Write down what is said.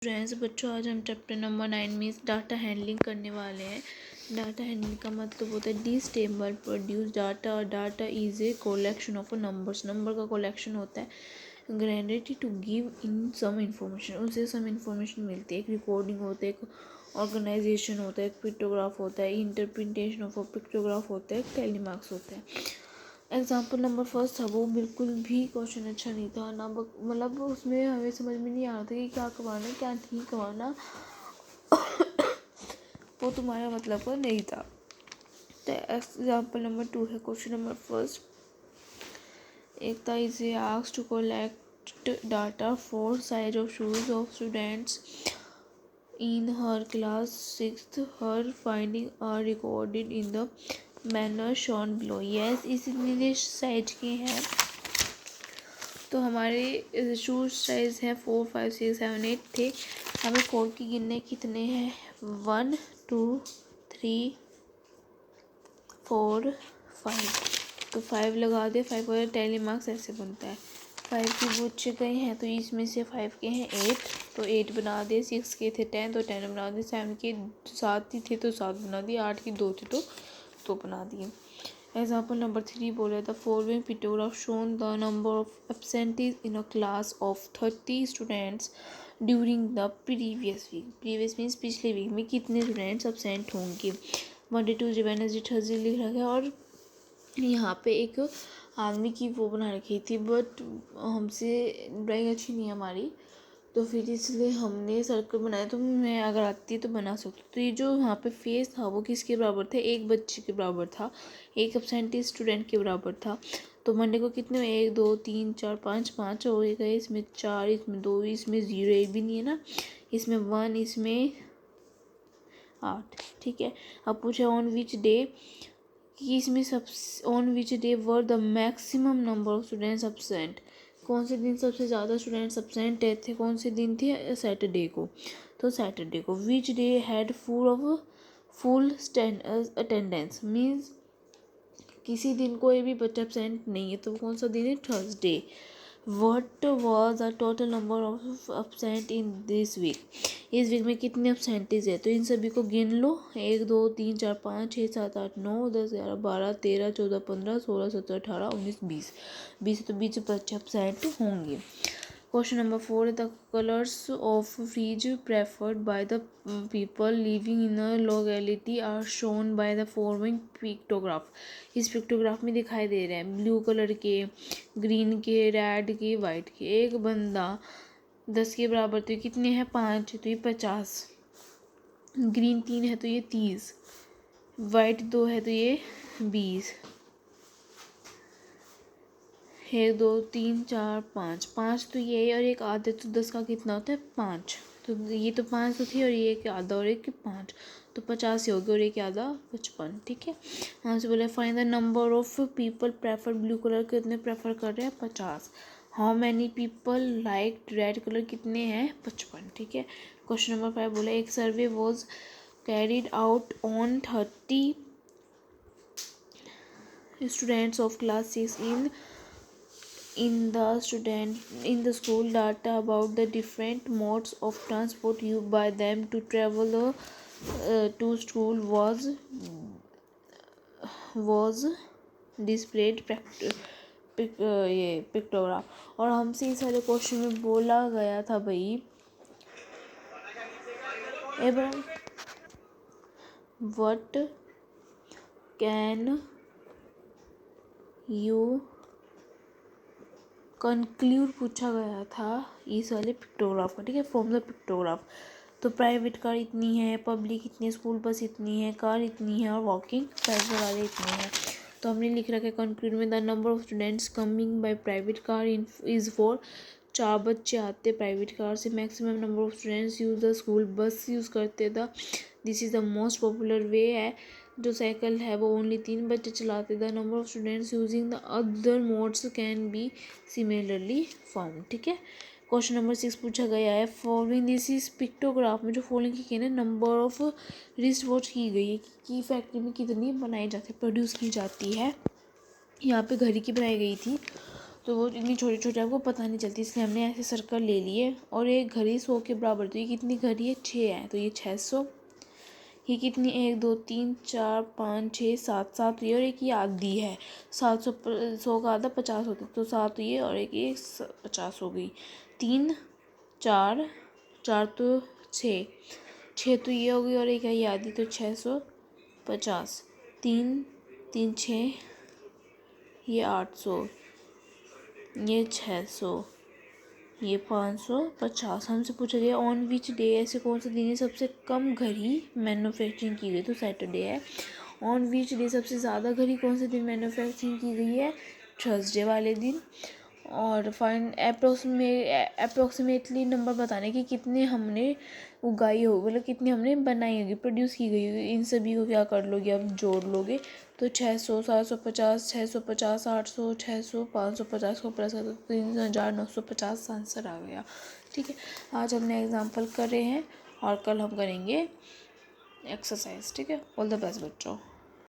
Friends बच्चों, आज हम चैप्टर नंबर 9 में डाटा हैंडलिंग करने वाले हैं। डाटा हैंडलिंग का मतलब होता है दिस टेबल प्रोड्यूस डाटा और data is a collection of numbers. Number का कलेक्शन होता है granted to give in some information, उनसे सम इंफॉर्मेशन मिलती है। एक रिकॉर्डिंग होता है, एक ऑर्गेनाइजेशन होता है, एक पिक्टोग्राफ होता है, इंटरप्रिटेशन ऑफ अ पिक्टोग्राफ होता है, एक टेलीमार्क्स होता है। एग्जाम्पल नंबर फर्स्ट था, वो बिल्कुल भी क्वेश्चन अच्छा नहीं था ना, मतलब उसमें हमें समझ में नहीं आ रहा था कि क्या करवाना क्या नहीं करवाना वो तुम्हारा मतलब का नहीं था। तो एग्जाम्पल नंबर 2 है, क्वेश्चन नंबर फर्स्ट एक था, इसे asked to collect data for size of shoes of students in her class 6th. Her findings are recorded in the manner shown below. Yes, इसीलिए साइज के हैं, तो हमारे शूज साइज है 4 5 6 7 8 थे। हमें 4 के गिनने कितने हैं, 1 2 3 4 5, तो 5 लगा दे। 5 का टेलीमार्क्स ऐसे बनता है, 5 के बच्चे गए हैं तो इसमें से 5 के हैं 8, तो 8 बना दे। 6 के थे 10, तो 10 बना दे। 7 के 7 ही थे तो 7 बना दिए। 8 के 2 थे तो 2 बना दिए। एग्जाम्पल नंबर 3 बोले the following pictograph shown the number of absentees in a class of 30 students during the previous week. Previous means पिछले वीक में कितने स्टूडेंट्स एब्सेंट होंगे। मंडे ट्यूसडे वेडनेसडे थर्सडे लिख रखा है, और यहाँ पे एक आदमी की वो बना रखी थी, बट हमसे ड्राइंग अच्छी नहीं है हमारी, तो फिर इसलिए हमने सर्कल बनाया। तो मैं अगर आती तो बना सकती। तो ये जो यहाँ पे फेस था वो किसके बराबर था, एक बच्चे के बराबर था, एक एब्सेंटी स्टूडेंट के बराबर था। तो मंडे को कितने, 1 2 3 4 5 5 हो गए। इसमें 4, इसमें 2, इसमें 0, एक भी नहीं है ना, इसमें 1, इसमें 8। ठीक है, अब पूछा ऑन विच डे, कि इसमें सब on which day were the maximum number of students absent, कौन से दिन सबसे ज़्यादा स्टूडेंट्स एब्सेंट थे, कौन से दिन थे, सैटरडे को। तो सैटरडे को। Which day had full attendance, means किसी दिन कोई भी बच्चा एब्सेंट नहीं है, तो कौन सा दिन है, Thursday. What was the total number of absent in this week, इस वीक में कितने एब्सेंटीज है, तो इन सभी को गिन लो। 1 2 3 4 5 6 7 8 9 10 11 12 13 14 15 16 17 18 19 20, 20 तो 20 बच्चे एब्सेंट होंगे। Question number 4, the colours of fridge preferred by the people living in a locality are shown by the following pictograph. इस पिक्टोग्राफ में दिखाई दे रहे हैं ब्लू कलर के, ग्रीन के, रेड के, वाइट के। एक बंदा 10 के बराबर, तो ये कितने हैं, 5, तो ये 50। ग्रीन 3 है तो ये 30, वाइट 2 है तो ये 20। 1 2 3 4 5, 5 तो ये है, और एक आधा, तो 10 का कितना होता है, 5। तो ये तो 5 तो थी, और ये एक आधा और एक 5, तो 50 ही हो गया, और एक आधा 55। ठीक है, यहाँ से बोला find the number of people prefer blue colour, कितने प्रेफर कर रहे हैं, 50। How many people like red colour, कितने हैं, 55। ठीक है, क्वेश्चन नंबर 5 बोला एक survey was carried out on 30 students of class 6 in the school. Data about the different modes of transport used by them to travel to school was displayed ये pictograph. और हमसे इस वाले क्वेश्चन में बोला गया था भाई, एवं what can you कंक्लूड पूछा गया था इस वाले पिक्टोग्राफ का। ठीक है, फ्रॉम द पिक्टोग्राफ। तो प्राइवेट कार इतनी है, पब्लिक इतनी, स्कूल बस इतनी है, कार इतनी है, और वॉकिंग पैदल वाले इतनी है। तो हमने लिख रखा है कंक्लूड में the number of students coming by private car is 4। 4 बच्चे आते प्राइवेट कार से। Maximum number of students use the school bus use करते द, this is the most popular way है। जो साइकिल है वो ओनली 3 बच्चे चलाते। The number of students using the other modes can be similarly found. ठीक है, क्वेश्चन नंबर 6 पूछा गया है फॉलोइंग दिस इज पिक्टोग्राफ में जो फॉलोइंग की कहना नंबर ऑफ रिस्ट वॉच की गई है कि फैक्ट्री में कितनी बनाई जाती है, प्रोड्यूस की जाती है। यहाँ पे घड़ी की बनाई गई थी, तो तो वो इतनी छोटी छोटी आपको पता नहीं चलती, इसलिए हमने ऐसे सर्कल ले लिए। और एक घड़ी 100 के बराबर, तो ये कितनी घड़ी है, 6 है, तो ये 600। ये कितनी, 1 2 3 4 5 6 7, 7 ये और एक ये आधी है। 700 100 का आधा 50 होता है, तो 7 ये और एक ये 50 हो गई। 3 4 4 तो 6 6 तो ये हो गई और एक है ये आधी, तो 650। 3 3 6 ये 800, ये 600, ये 550। हमसे पूछा गया ऑन विच डे, ऐसे कौन सा दिन है सबसे कम घड़ी मैन्युफैक्चरिंग की गई, तो सैटरडे है। ऑन विच डे सबसे ज़्यादा घड़ी कौन से दिन मैन्युफैक्चरिंग की गई है, थर्सडे वाले दिन। और फाइन अप्रोक्सीमेटली नंबर बताने कि कितने हमने उगाई हो, मतलब कितनी हमने बनाई होगी, प्रोड्यूस की गई होगी। इन सभी को क्या कर लोगे, अब जोड़ लोगे, तो 600 750 650 800 600 550 को प्लस कर दो, 3950 आंसर आ गया। ठीक है, आज हमने एग्जाम्पल करे हैं और कल हम करेंगे एक्सरसाइज। ठीक है, ऑल द बेस्ट बच्चों।